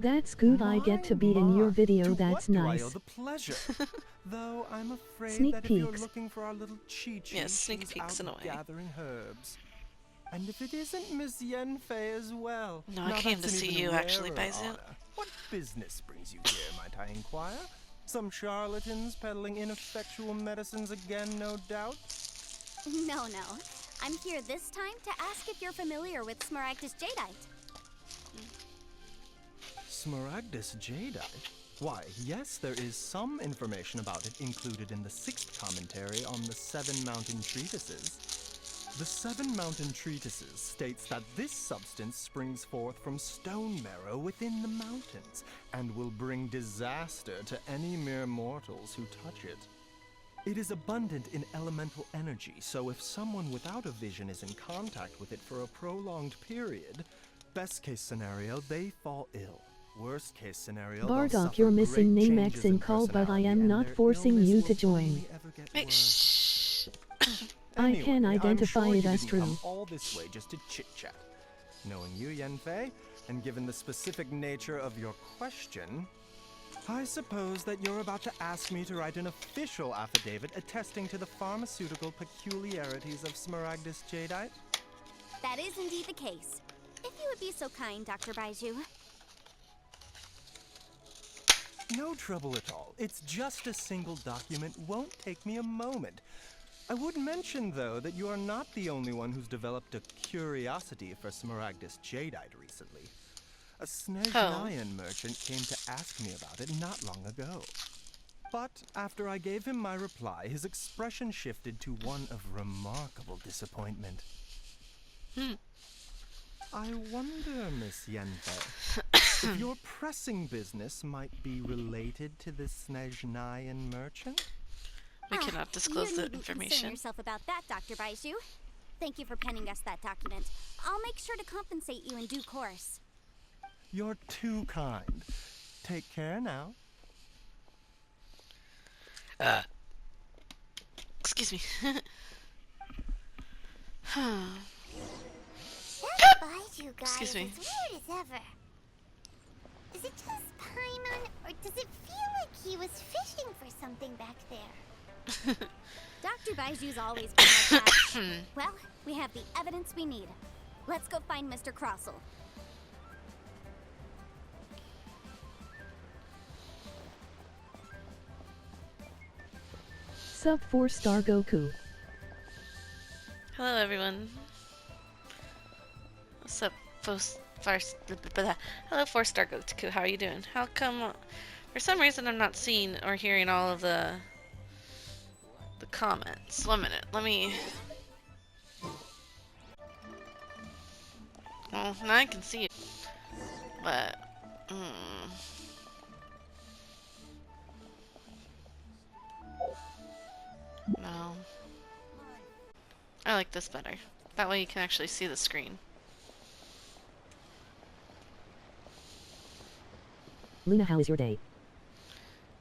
That's good, I get to be in your video, To that's what do I nice. owe the pleasure? Though I'm afraid Sneak that if you're peeks. looking for our little Chi-Chi, Yes, sneak she's peeks out in a way. gathering herbs. And if it isn't Miss Yenfei as well. No, I now came that's to an see even you actually, rarer Baizu. honor. What business brings you here, might I inquire? Some charlatans peddling ineffectual medicines again, no doubt? No. I'm here this time to ask if you're familiar with Smaragdus Jadeite. Smaragdus Jadeite? Why, yes, there is some information about it included in the 6th commentary on the 7 Mountain Treatises. The 7 Mountain Treatises states that this substance springs forth from stone marrow within the mountains, and will bring disaster to any mere mortals who touch it. It is abundant in elemental energy, so if someone without a vision is in contact with it for a prolonged period, best case scenario, they fall ill. Worst case scenario, they'll Bardock, suffer you're missing great name X changes in call, but I personality, am and not their forcing illness you will to join. only ever get Wait, worse. shh. I can Anyway, identify I'm sure it you as didn't come true. all this way just to chit-chat. Knowing you, Yenfei, and given the specific nature of your question, I suppose that you're about to ask me to write an official affidavit attesting to the pharmaceutical peculiarities of Smaragdus Jadeite? That is indeed the case. If you would be so kind, Dr. Baizu. No trouble at all. It's just a single document. Won't take me a moment. I would mention, though, that you are not the only one who's developed a curiosity for Smaragdus Jadeite recently. A Snezhnayan merchant came to ask me about it not long ago. But after I gave him my reply, his expression shifted to one of remarkable disappointment. I wonder, Miss Yenfei, if your pressing business might be related to this Snezhnayan merchant? We cannot disclose you the needn't concern information. yourself about that, Dr. Baizu. Thank you for penning us that document. I'll make sure to compensate you in due course. You're too kind. Take care now. Excuse me. That Baizu guy Excuse is me. as weird as ever. Is it just Paimon, or does it feel like he was fishing for something back there? Dr. Baizu's always been like that. Well, we have the evidence we need. Let's go find Mr. Crossell. Sub 4-star Goku. Hello, everyone. What's up, Hello, 4-star Goku. How are you doing? How come, for some reason, I'm not seeing or hearing all of the comments? 1 minute. Let me. Well, now I can see it, but. No. I like this better. That way you can actually see the screen. Luna, how is your day?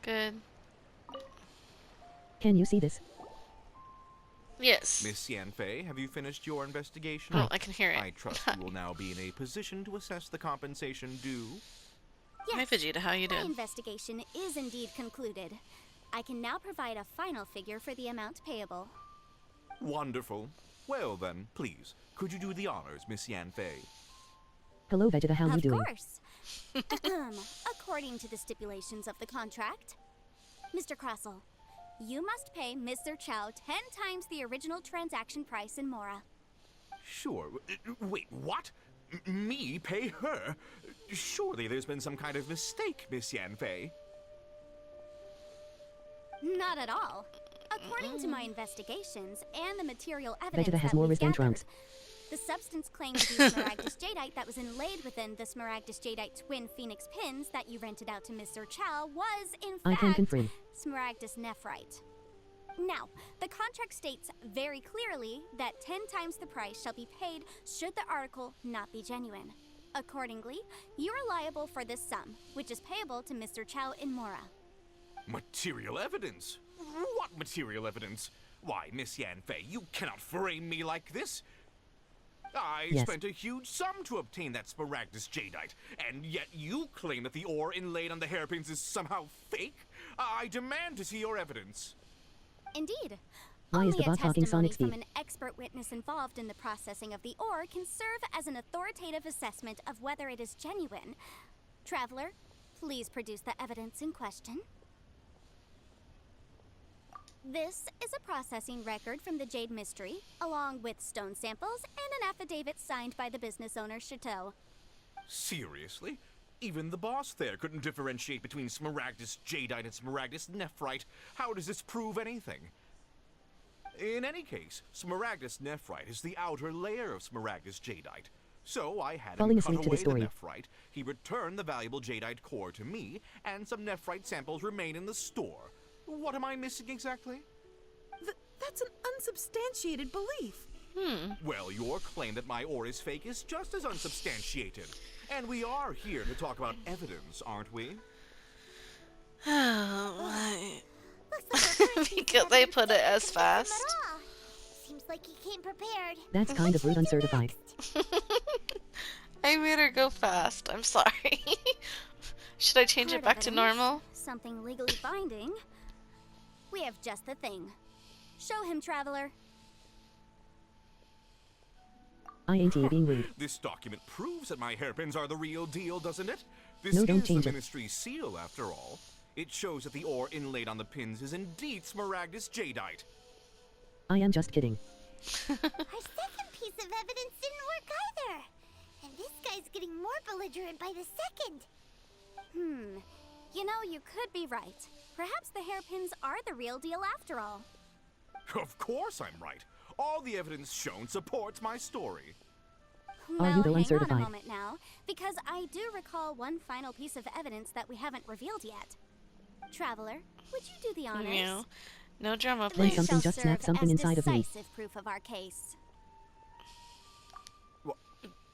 Good. Can you see this? Yes. Miss Yanfei, have you finished your investigation? Oh, I can hear it. I trust you will now be in a position to assess the compensation due. Hi, Yes, Vegeta. How you my doing? investigation is indeed concluded. I can now provide a final figure for the amount payable. Wonderful. Well then, please, could you do the honors, Miss Yanfei? Hello, Vegeta, how you Of doing? course. According to the stipulations of the contract, Mr. Crossell, you must pay Mr. Chow 10 times the original transaction price in Mora. Sure. Wait, what? Me pay her? Surely there's been some kind of mistake, Miss Yanfei. Not at all. According to my investigations and the material evidence Vegeta has that more we've wrist than gathered, Trunks. the substance claimed to be Smaragdus Jadeite that was inlaid within the Smaragdus Jadeite twin phoenix pins that you rented out to Mr. Chow was, in I can fact, confirm. Smaragdus Nephrite. Now, the contract states very clearly that 10 times the price shall be paid should the article not be genuine. Accordingly, you are liable for this sum, which is payable to Mr. Chow in Mora. Material evidence? What material evidence? Why, Miss Yanfei, you cannot frame me like this. I Yes. spent a huge sum to obtain that Smaragdus jadeite, and yet you claim that the ore inlaid on the hairpins is somehow fake? I demand to see your evidence. Indeed. Why is Only the a bot talking testimony Sonic from speed? an expert witness involved in the processing of the ore can serve as an authoritative assessment of whether it is genuine. Traveler, please produce the evidence in question. This is a processing record from the Jade Mystery, along with stone samples and an affidavit signed by the business owner, Chateau. Seriously? Even the boss there couldn't differentiate between Smaragdus jadeite and Smaragdus nephrite. How does this prove anything? In any case, Smaragdus nephrite is the outer layer of Smaragdus jadeite. So I had Falling him cut asleep to away the the story. nephrite, he returned the valuable jadeite core to me, and some nephrite samples remain in the store. What am I missing exactly? That's an unsubstantiated belief. Well, your claim that my ore is fake is just as unsubstantiated. And we are here to talk about evidence, aren't we? Oh, Looks like our first because they put it as him fast. at all. Seems like he came prepared. That's kind of rude uncertified. I made her go fast. I'm sorry. Should I change it Hard back to evidence, normal? Something legally binding. We have just the thing. Show him, Traveler. I ain't being rude. This document proves that my hairpins are the real deal, doesn't it? This No, don't is change the it. Ministry's seal, after all. It shows that the ore inlaid on the pins is indeed Smaragdus jadeite. I am just kidding. Our second piece of evidence didn't work either. And this guy's getting more belligerent by the second. You know, you could be right. Perhaps the hairpins are the real deal after all. Of course I'm right. All the evidence shown supports my story. Are you the hang on a uncertified? moment now, because I do recall one final piece of evidence that we haven't revealed yet. Traveler, would you do the honors? No. No drama, Then please. something Shall just snapped serve something as inside of me. decisive proof of our case.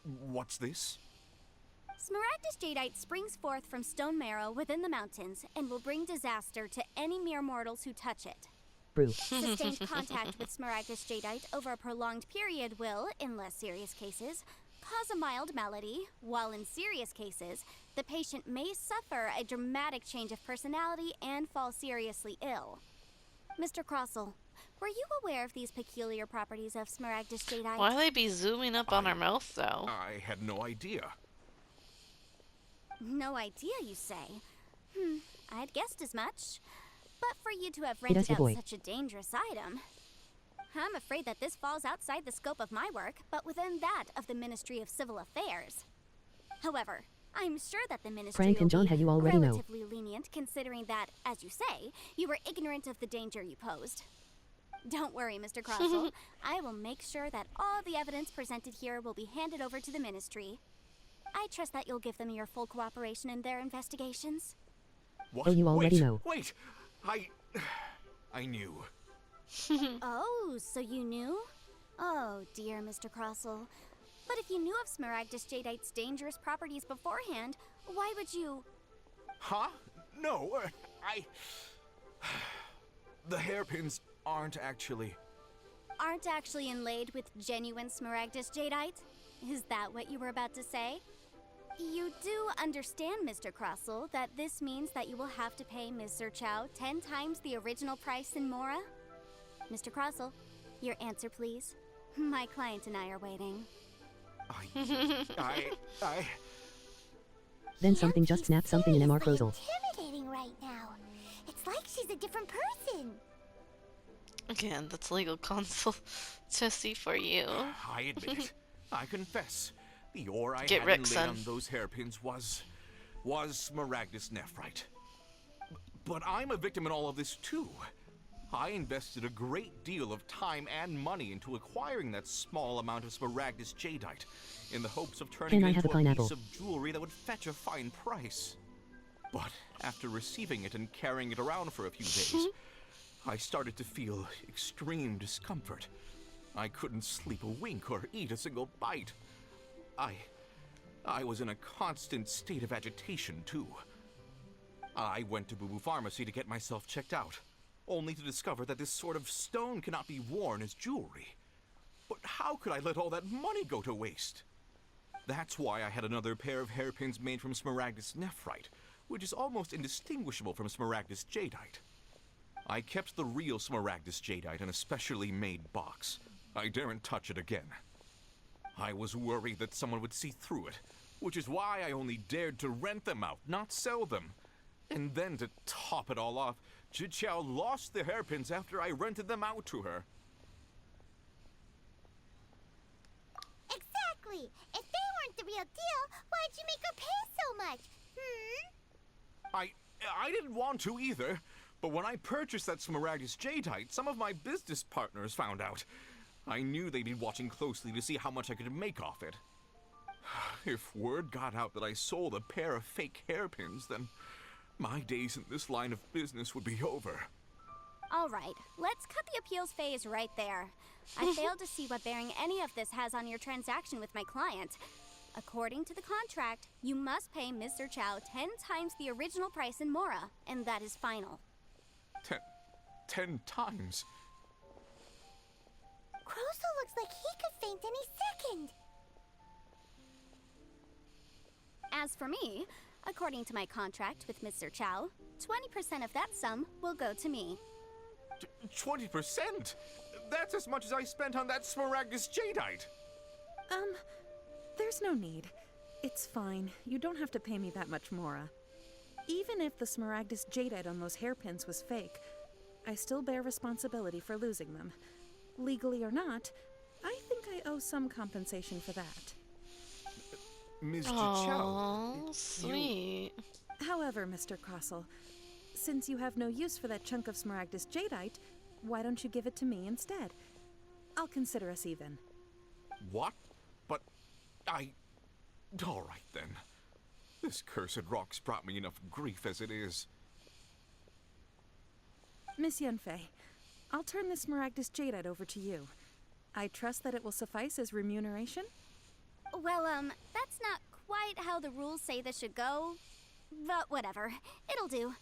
What's this? Smaragdus jadeite springs forth from stone marrow within the mountains and will bring disaster to any mere mortals who touch it. Brew. Sustained contact with Smaragdus jadeite over a prolonged period will, in less serious cases, cause a mild malady, while in serious cases, the patient may suffer a dramatic change of personality and fall seriously ill. Mr. Crossell, were you aware of these peculiar properties of Smaragdus jadeite? Why they be zooming up on her mouth, though? I had no idea. No idea, you say? I'd guessed as much. But for you to have Hey, that's rented your out boy. such a dangerous item, I'm afraid that this falls outside the scope of my work, but within that of the Ministry of Civil Affairs. However, I'm sure that the Ministry Frank will and John, be how you already know. relatively lenient, considering that, as you say, you were ignorant of the danger you posed. Don't worry, Mr. Crossell. I will make sure that all the evidence presented here will be handed over to the Ministry. I trust that you'll give them your full cooperation in their investigations. What? Oh, you already Wait, know. Wait! I knew. Oh, so you knew? Oh, dear Mr. Crossell. But if you knew of Smaragdus jadeite's dangerous properties beforehand, why would you... Huh? No, The hairpins aren't actually... aren't actually inlaid with genuine Smaragdus jadeite? Is that what you were about to say? You do understand, Mr. Crossell, that this means that you will have to pay Ms. Zerchow 10 times the original price in Mora? Mr. Crossell, your answer, please. My client and I are waiting. I... Then something just snapped something in MR Crozel. Intimidating right now. It's like she's a different person. Again, that's legal counsel Tessie for you. I admit it. I confess. The ore I Get had Rick, inlaid son. on those hairpins was Smaragdus nephrite. But I'm a victim in all of this too. I invested a great deal of time and money into acquiring that small amount of Smaragdus jadeite, in the hopes of turning Can I it have into a a pineapple? piece of jewelry that would fetch a fine price. But after receiving it and carrying it around for a few days, I started to feel extreme discomfort. I couldn't sleep a wink or eat a single bite. I was in a constant state of agitation, too. I went to Boo Boo Pharmacy to get myself checked out, only to discover that this sort of stone cannot be worn as jewelry. But how could I let all that money go to waste? That's why I had another pair of hairpins made from Smaragdus nephrite, which is almost indistinguishable from Smaragdus jadeite. I kept the real Smaragdus jadeite in a specially made box. I daren't touch it again. I was worried that someone would see through it, which is why I only dared to rent them out, not sell them. And then to top it all off, Chichao lost the hairpins after I rented them out to her. Exactly. If they weren't the real deal, why'd you make her pay so much? I didn't want to either, but when I purchased that Smaragdus jadeite, some of my business partners found out. I knew they'd be watching closely to see how much I could make off it. If word got out that I sold a pair of fake hairpins, then my days in this line of business would be over. All right, let's cut the appeals phase right there. I failed to see what bearing any of this has on your transaction with my client. According to the contract, you must pay Mr. Chow 10 times the original price in Mora, and that is final. 10 times? Crosel looks like he could faint any second. As for me, according to my contract with Mr. Chow, 20% of that sum will go to me. 20%? That's as much as I spent on that Smaragdus jadeite. There's no need. It's fine. You don't have to pay me that much, Mora. Even if the Smaragdus jadeite on those hairpins was fake, I still bear responsibility for losing them. Legally or not, I think I owe some compensation for that. Ms. Chichao, Oh, sweet. However, Mr. Crossell, since you have no use for that chunk of Smaragdus jadeite, why don't you give it to me instead? I'll consider us even. What? But all right then. This cursed rock's brought me enough grief as it is. Miss Yunfei, I'll turn this Smaragdus jadeite over to you. I trust that it will suffice as remuneration? Well, that's not quite how the rules say this should go. But whatever, it'll do.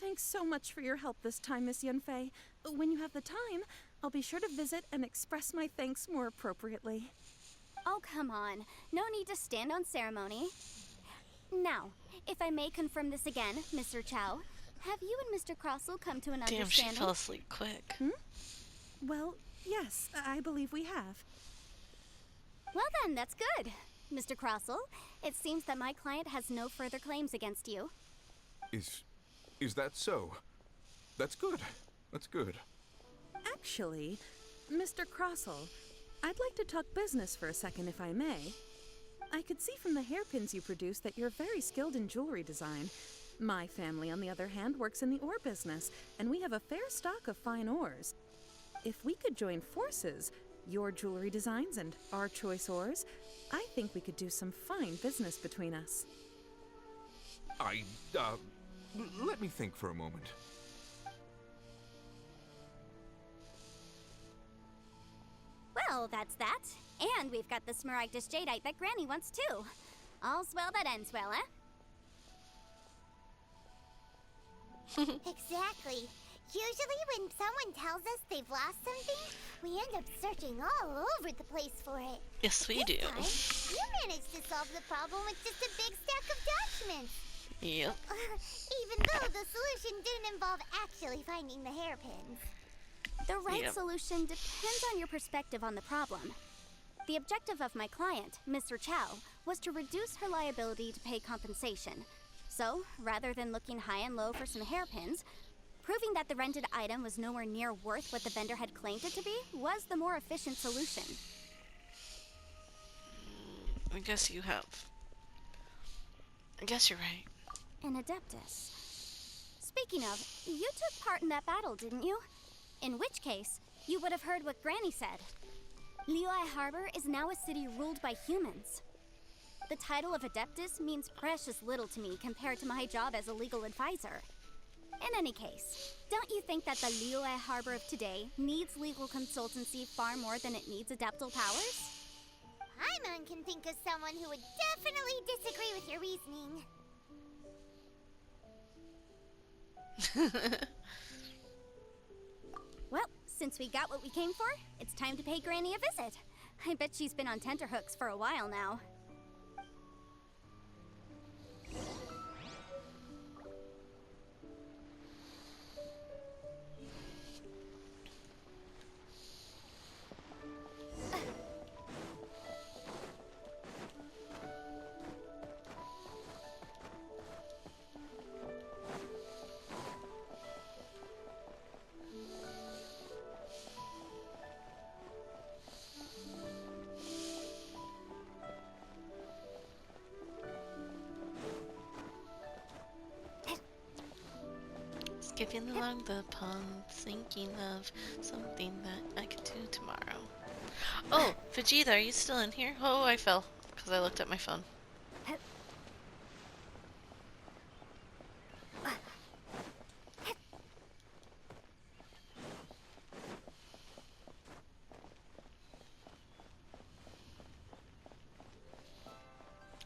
Thanks so much for your help this time, Miss Yunfei. When you have the time, I'll be sure to visit and express my thanks more appropriately. Oh, come on. No need to stand on ceremony. Now, if I may confirm this again, Mr. Chow, have you and Mr. Crossell come to an Damn, she understanding? fell asleep quick. Well, yes, I believe we have. Well then, that's good. Mr. Crossell, it seems that my client has no further claims against you. Is that so? That's good. That's good. Actually, Mr. Crossell, I'd like to talk business for a second, if I may. I could see from the hairpins you produce that you're very skilled in jewelry design. My family, on the other hand, works in the ore business, and we have a fair stock of fine ores. If we could join forces, your jewelry designs and our choice ores, I think we could do some fine business between us. Let me think for a moment. Well, that's that. And we've got the Smaragdus jadeite that Granny wants too. All's well that ends well, eh? Exactly. Usually when someone tells us they've lost something, we end up searching all over the place for it. Yes, we do. This time, you managed to solve the problem with just a big stack of documents. Yep. Even though the solution didn't involve actually finding the hairpins. The right Yep. solution depends on your perspective on the problem. The objective of my client, Mr. Chow, was to reduce her liability to pay compensation. So, rather than looking high and low for some hairpins, proving that the rented item was nowhere near worth what the vendor had claimed it to be was the more efficient solution. I guess you're right. An Adeptus. Speaking of, you took part in that battle, didn't you? In which case, you would have heard what Granny said. Liyue Harbor is now a city ruled by humans. The title of Adeptus means precious little to me compared to my job as a legal advisor. In any case, don't you think that the Liyue Harbor of today needs legal consultancy far more than it needs adeptal powers? Paimon can think of someone who would definitely disagree with your reasoning. Well, since we got what we came for, it's time to pay Granny a visit. I bet she's been on tenterhooks for a while now. Skipping along the pond, thinking of something that I could do tomorrow. Oh, Vegeta, are you still in here? Oh, I fell because I looked at my phone.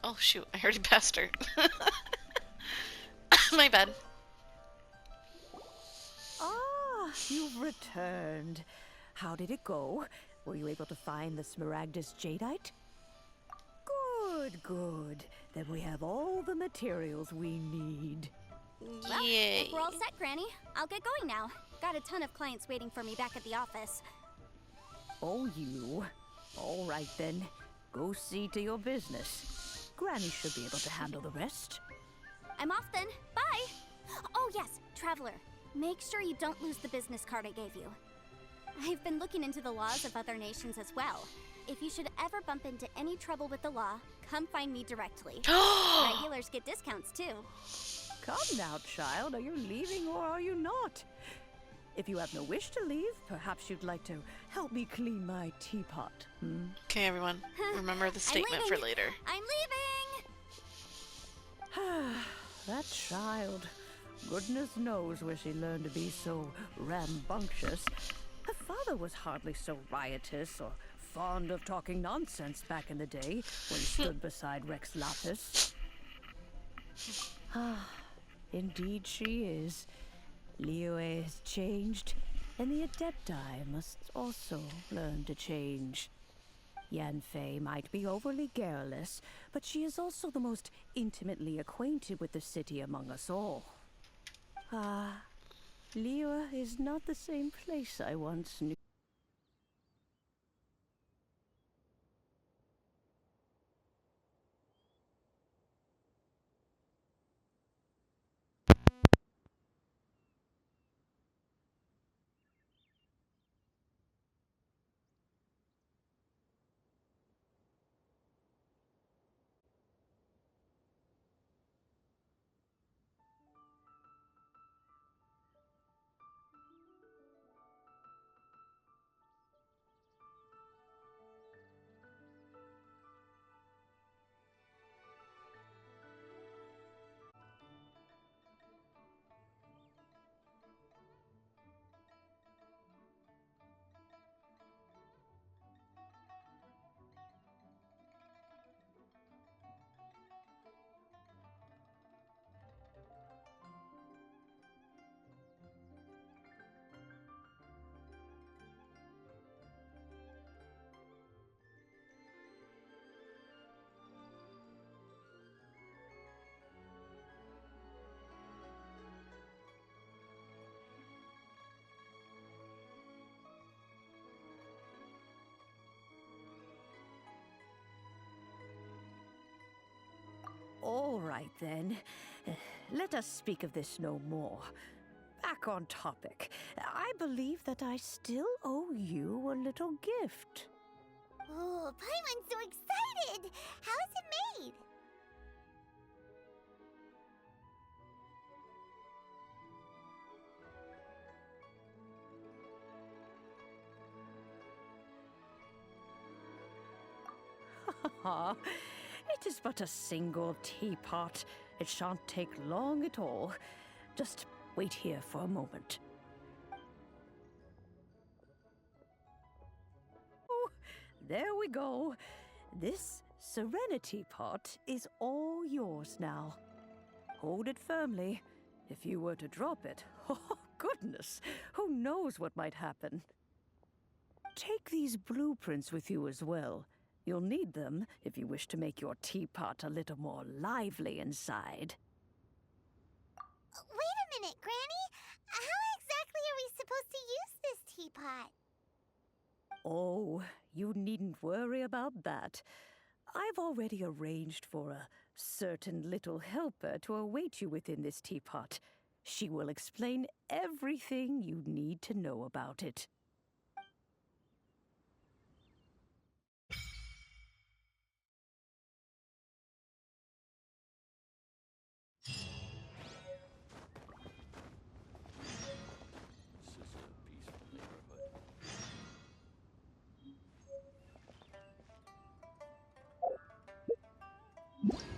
Oh shoot, I already passed her. My bad. Ah, you've returned. How did it go? Were you able to find the Smaragdus Jadeite? Good, good. Then we have all the materials we need. Well, Yay. if we're all set, Granny, I'll get going now. Got a ton of clients waiting for me back at the office. Oh, you. All right then. Go see to your business. Granny should be able to handle the rest. I'm off then. Bye! Oh yes, Traveler. Make sure you don't lose the business card I gave you. I've been looking into the laws of other nations as well. If you should ever bump into any trouble with the law, come find me directly. Regulars get discounts too. Come now, child. Are you leaving or are you not? If you have no wish to leave, perhaps you'd like to help me clean my teapot. Okay, everyone. Remember the statement for leaving. later. I'm leaving! That child. Goodness knows where she learned to be so rambunctious. Her father was hardly so riotous or fond of talking nonsense back in the day when he stood beside Rex Lapis. Indeed she is. Liyue has changed, and the Adepti must also learn to change. Yanfei might be overly garrulous, but she is also the most intimately acquainted with the city among us all. Liyue is not the same place I once knew. All right, then. Let us speak of this no more. Back on topic. I believe that I still owe you a little gift. Oh, Paimon's so excited! How is it made? It is but a single teapot. It shan't take long at all. Just wait here for a moment. Oh, there we go. This Serenity pot is all yours now. Hold it firmly. If you were to drop it, oh goodness, who knows what might happen. take these blueprints with you as well. You'll need them if you wish to make your teapot a little more lively inside. Wait a minute, Granny! How exactly are we supposed to use this teapot? Oh, you needn't worry about that. I've already arranged for a certain little helper to await you within this teapot. She will explain everything you need to know about it. This is a peaceful neighborhood.